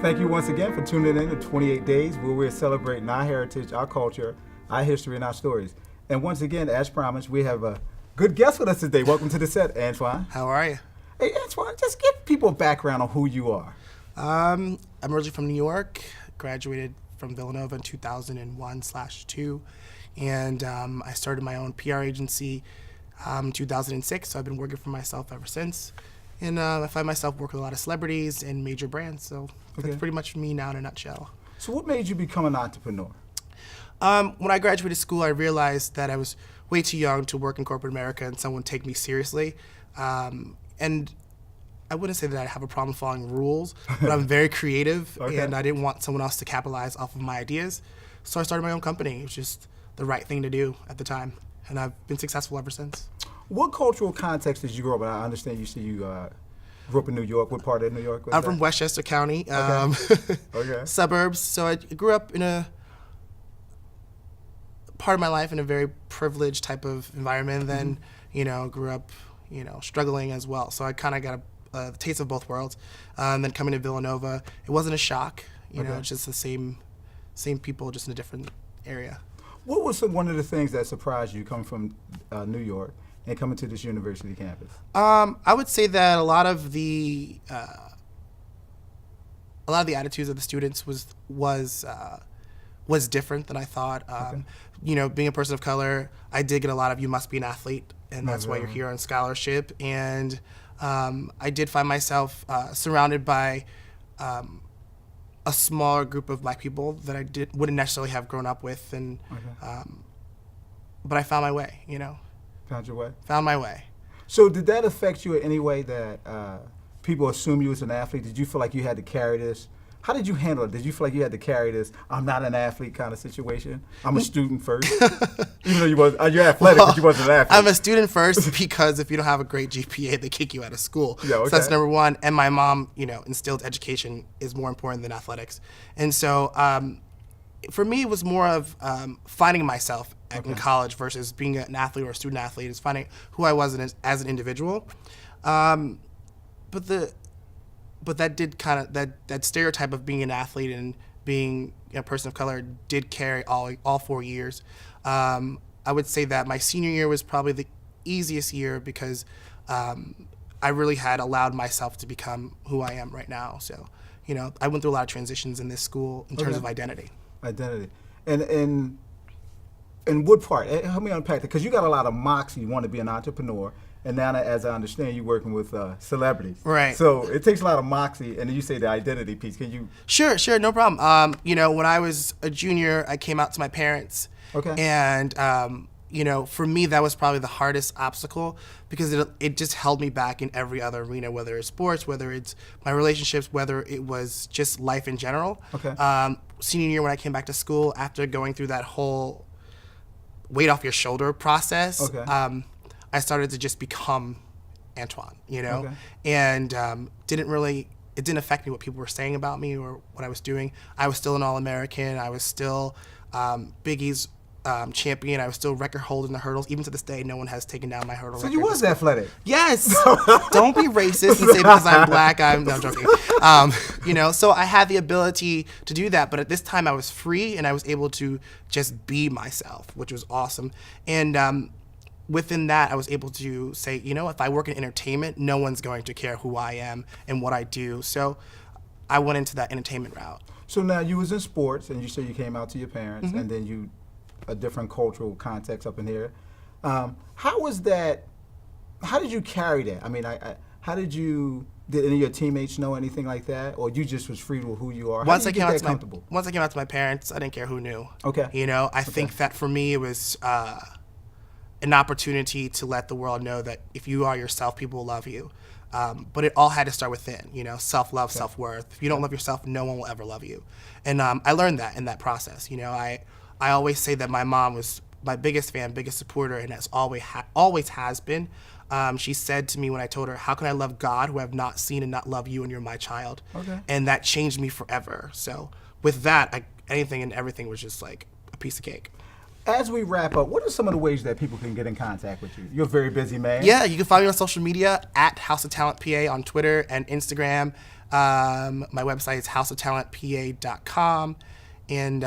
Thank you once again for tuning in to 28 Days, where we're celebrating our heritage, our culture, our history, and our stories. And once again, as promised, we have a good guest with us today. Welcome to the set, Antoine. How are you? Hey, Antoine, just give people a background on who you are. I'm originally from New York, graduated from Villanova in 2001/2, and I started my own PR agency in 2006, so I've been working for myself ever since. And I find myself working with a lot of celebrities and major brands, so that's pretty much me now in a nutshell. So what made you become an entrepreneur? When I graduated school, I realized that I was way too young to work in corporate America and someone take me seriously. And I wouldn't say that I have a problem following rules, but I'm very creative, and I didn't want someone else to capitalize off of my ideas. So I started my own company. It was just the right thing to do at the time, and I've been successful ever since. What cultural context did you grow up in? I understand you grew up in New York. What part of New York was I'm that? from Westchester County, suburbs. So I grew up in a part of my life in a very privileged type of environment. Then, grew up, struggling as well. So I kind of got a taste of both worlds. And then coming to Villanova, it wasn't a shock. It's just the same people, just in a different area. What was one of the things that surprised you coming from New York and coming to this university campus? I would say that a lot of the attitudes of the students was different than I thought. Being a person of color, I did get a lot of "you must be an athlete," and that's why you're here on scholarship. And I did find myself surrounded by a smaller group of Black people that I wouldn't necessarily have grown up with, and but I found my way. Found your way? Found my way. So did that affect you in any way that people assume you as an athlete? Did you feel like you had to carry this? How did you handle it? Did you feel like you had to carry this, I'm not an athlete kind of situation? I'm a student first? Even though you're athletic, but you wasn't an athlete. I'm a student first because if you don't have a great GPA, they kick you out of school. Yeah, okay. So that's number one. And my mom, instilled education is more important than athletics. And so for me, it was more of finding myself in college versus being an athlete or a student athlete. Is finding who I was as an individual. But that did kind of that stereotype of being an athlete and being a person of color did carry all 4 years. I would say that my senior year was probably the easiest year because I really had allowed myself to become who I am right now. So, I went through a lot of transitions in this school in terms of identity. Identity. And what part? Help me unpack that, because you got a lot of moxie. You want to be an entrepreneur. And now, as I understand, you're working with celebrities. Right. So it takes a lot of moxie, and then you say the identity piece. Can you? Sure, no problem. When I was a junior, I came out to my parents. Okay. And, for me, that was probably the hardest obstacle because it just held me back in every other arena, whether it's sports, whether it's my relationships, whether it was just life in general. Okay. Senior year when I came back to school, after going through that whole weight off your shoulder process, I started to just become Antoine, and it didn't affect me what people were saying about me or what I was doing. I was still an All-American. I was still Big East champion. I was still record holder in the hurdles. Even to this day, no one has taken down my hurdle record. So you was athletic? Yes. Don't be racist and say because I'm Black, no, I'm joking. So I had the ability to do that, but at this time I was free and I was able to just be myself, which was awesome. And within that, I was able to say, if I work in entertainment, no one's going to care who I am and what I do. So I went into that entertainment route. So now you was in sports, and you said you came out to your parents, and then a different cultural context up in here. How was that? How did you carry that? I mean, did any of your teammates know anything like that, or you just was free with who you are? Once I came out to my parents, I didn't care who knew. Okay. I think that for me it was an opportunity to let the world know that if you are yourself, people will love you. But it all had to start within, self-love, self-worth. If you don't love yourself, no one will ever love you. And I learned that in that process. I always say that my mom was my biggest fan, biggest supporter, and has always has been. She said to me when I told her, how can I love God who I have not seen and not love you, and you're my child? Okay. And that changed me forever. So with that, anything and everything was just like a piece of cake. As we wrap up, what are some of the ways that people can get in contact with you? You're a very busy man. Yeah, you can find me on social media at House of Talent PA on Twitter and Instagram. My website is houseoftalentpa.com. And,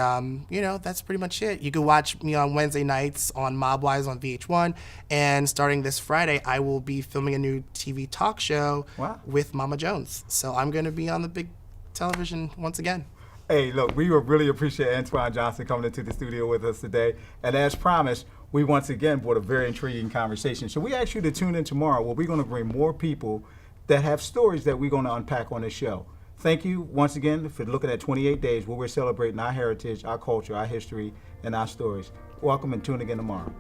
that's pretty much it. You can watch me on Wednesday nights on Mobwise on VH1. And starting this Friday, I will be filming a new TV talk show with Mama Jones. So I'm going to be on the big television once again. Hey, look, we really appreciate Antoine Johnson coming into the studio with us today. And as promised, we once again brought a very intriguing conversation. So we ask you to tune in tomorrow where we're going to bring more people that have stories that we're going to unpack on this show. Thank you once again for looking at 28 Days where we're celebrating our heritage, our culture, our history, and our stories. Welcome and tune again tomorrow.